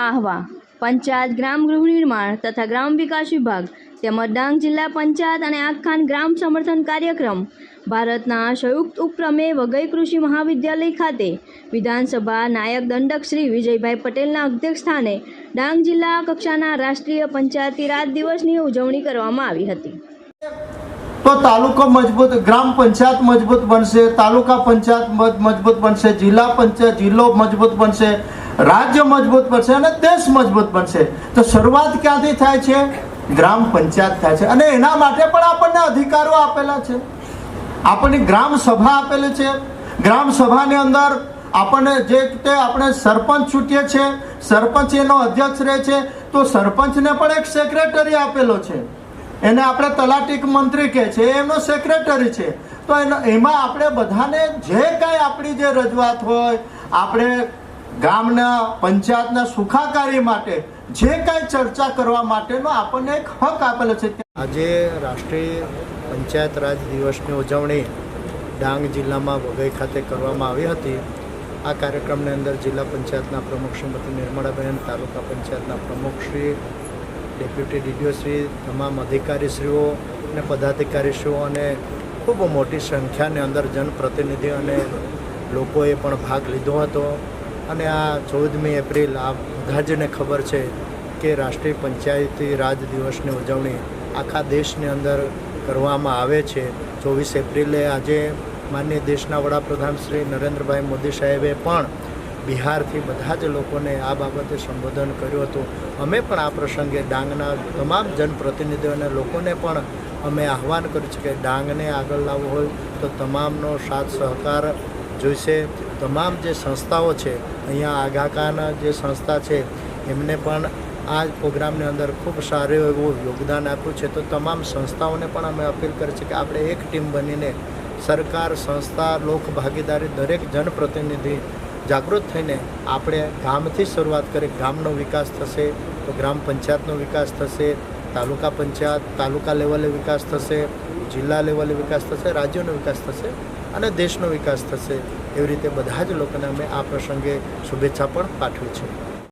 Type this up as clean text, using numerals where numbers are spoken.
આહવા પંચાયત ગ્રામ ગૃહ નિર્માણ તથા ગ્રામ વિકાસ વિભાગ તેમજ ડાંગ જિલ્લા પંચાયત અને આખાન ગ્રામ સમર્થન કાર્યક્રમ ભારતના સંયુક્ત ઉપક્રમે વઘઈ કૃષિ મહાવિદ્યાલય ખાતે વિધાનસભા નાયક દંડક શ્રી વિજયભાઈ પટેલના અધ્યક્ષસ્થાને ડાંગ જિલ્લા કક્ષાના રાષ્ટ્રીય પંચાયતી રાજ દિવસની ઉજવણી કરવામાં આવી હતી। તો તાલુકો મજબૂત, ગ્રામ પંચાયત મજબૂત બનશે, તાલુકા પંચાયત મજબૂત બનશે, જિલ્લા પંચાયત જિલ્લો મજબૂત બનશે, રાજ્ય મજબૂત બનશે અને દેશ મજબૂત બનશે। તો શરૂઆત ક્યાંથી થાય છે? ગ્રામ પંચાયત થાય છે અને એના માટે પણ આપણને અધિકારો આપેલા છે। આપણને ગ્રામ સભા આપેલી છે। ગ્રામ સભાની અંદર આપણને જે રીતે આપણે સરપંચ ચૂંટીએ છીએ, સરપંચ એનો અધ્યક્ષ રહે છે, તો સરપંચને પણ એક સેક્રેટરી આપેલો છે, એને આપણે તલાટી મંત્રી કહે છે, એમનો સેક્રેટરી છે। તો એમાં આપણે બધાને જે કાંઈ આપણી જે રજૂઆત હોય, આપણે ગામના પંચાયતના સુખાકારી માટે જે કાંઈ ચર્ચા કરવા માટેનો આપણને એક હક આપેલો છે। આજે રાષ્ટ્રીય પંચાયત રાજ દિવસની ઉજવણી ડાંગ જિલ્લામાં વઘઈ ખાતે કરવામાં આવી હતી। આ કાર્યક્રમની અંદર જિલ્લા પંચાયતના પ્રમુખ શ્રીમતી નિર્મળાબેન, તાલુકા પંચાયતના પ્રમુખ શ્રી, ડેપ્યુટી ડીડીઓ શ્રી, તમામ અધિકારીશ્રીઓ અને પદાધિકારીશ્રીઓ અને ખૂબ મોટી સંખ્યાની અંદર જનપ્રતિનિધિ અને લોકોએ પણ ભાગ લીધો હતો। અને આ 14મી એપ્રિલ આ બધા જને ખબર છે કે રાષ્ટ્રીય પંચાયતી રાજ દિવસની ઉજવણી આખા દેશની અંદર કરવામાં આવે છે। 24 એપ્રિલે આજે માનનીય દેશના વડાપ્રધાન શ્રી નરેન્દ્રભાઈ મોદી સાહેબે પણ બિહારથી બધા જ લોકોને આ બાબતે સંબોધન કર્યું હતું। અમે પણ આ પ્રસંગે ડાંગના તમામ જનપ્રતિનિધિઓ અને લોકોને પણ અમે આહવાન કર્યું છે કે ડાંગને આગળ લાવવું હોય તો તમામનો સાથ સહકાર જોઈશે। તમામ જે સંસ્થાઓ છે, અહીંયા આગાખાના જે સંસ્થા છે એમને પણ આ પ્રોગ્રામની અંદર ખૂબ સારું એવું યોગદાન આપ્યું છે। તો તમામ સંસ્થાઓને પણ અમે અપીલ કરી છે કે આપણે એક ટીમ બનીને સરકાર, સંસ્થા, લોક ભાગીદારી, દરેક જનપ્રતિનિધિ જાગૃત થઈને આપણે ગામથી શરૂઆત કરી, ગામનો વિકાસ થશે તો ગ્રામ પંચાયતનો વિકાસ થશે, તાલુકા પંચાયત તાલુકા લેવલે વિકાસ થશે, જિલ્લા લેવલે વિકાસ થશે, રાજ્યનો વિકાસ થશે અને દેશનો વિકાસ થશે। એવી રીતે બધા જ લોકોને અમે આ પ્રસંગે શુભેચ્છા પણ પાઠવી છે।